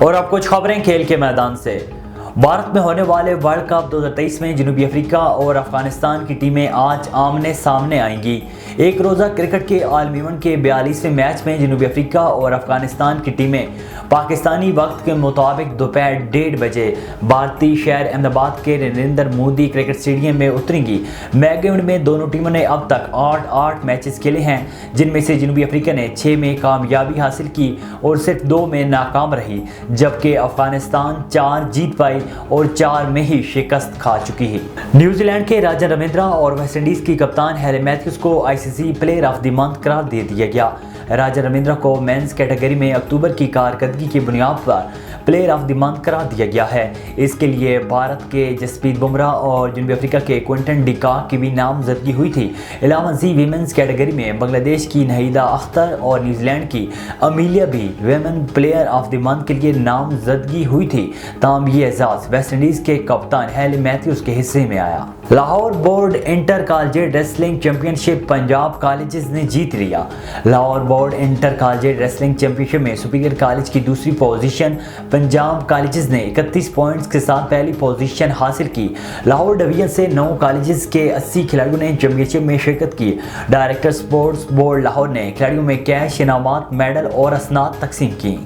اور اب کچھ خبریں کھیل کے میدان سے۔ بھارت میں ہونے والے ورلڈ کپ 2023 میں جنوبی افریقہ اور افغانستان کی ٹیمیں آج آمنے سامنے آئیں گی۔ ایک روزہ کرکٹ کے عالمی ایونٹ کے 42ویں میچ میں جنوبی افریقہ اور افغانستان کی ٹیمیں پاکستانی وقت کے مطابق دوپہر 1:30 بجے بھارتی شہر احمد آباد کے نریندر مودی کرکٹ اسٹیڈیم میں اتریں گی۔ میگا ایونٹ میں دونوں ٹیموں نے اب تک 8 میچز کھیلے ہیں، جن میں سے جنوبی افریقہ نے 6 میں کامیابی حاصل کی اور صرف 2 میں ناکام رہی، جبکہ افغانستان 4 جیت پائی اور 4 میں ہی شکست کھا چکی ہے۔ نیوزی لینڈ کے راجن رویندرا اور ویسٹ انڈیز کی کپتان ہیلی میتھیوز کو ICC player of the month قرار دے دیا گیا۔ راجن رویندرا کو مینز کیٹیگری میں اکتوبر کی کارکردگی کی بنیاد پر پلیئر آف دی منتھ قرار دیا گیا ہے۔ اس کے لیے بھارت کے جسپریت بمراہ اور جنوبی افریقہ کے کوئنٹن ڈی کاک کی بھی نامزدگی ہوئی تھی۔ علاوہ ازیں ویمنز کیٹیگری میں بنگلہ دیش کی نہیدہ اختر اور نیوزی لینڈ کی امیلیا بھی women player of the month کے لیے نامزدگی ہوئی تھی، تاہم یہ اعزاز ویسٹ انڈیز کے کپتان ہیلی میتھیوز کے حصے میں آیا۔ Lahore board intercollegiate wrestling championship Punjab colleges نے جیت لیا۔ Lahore board intercollegiate wrestling championship میں سپیریئر کالج کی دوسری پوزیشن پنجاب کالجز نے 31 پوائنٹس کے ساتھ پہلی پوزیشن حاصل کی۔ لاہور ڈویژن سے 9 کالجز کے 80 کھلاڑیوں نے چیمپئن شپ میں شرکت کی۔ ڈائریکٹر سپورٹس بورڈ لاہور نے کھلاڑیوں میں کیش انعامات، میڈل اور اسناد تقسیم کی۔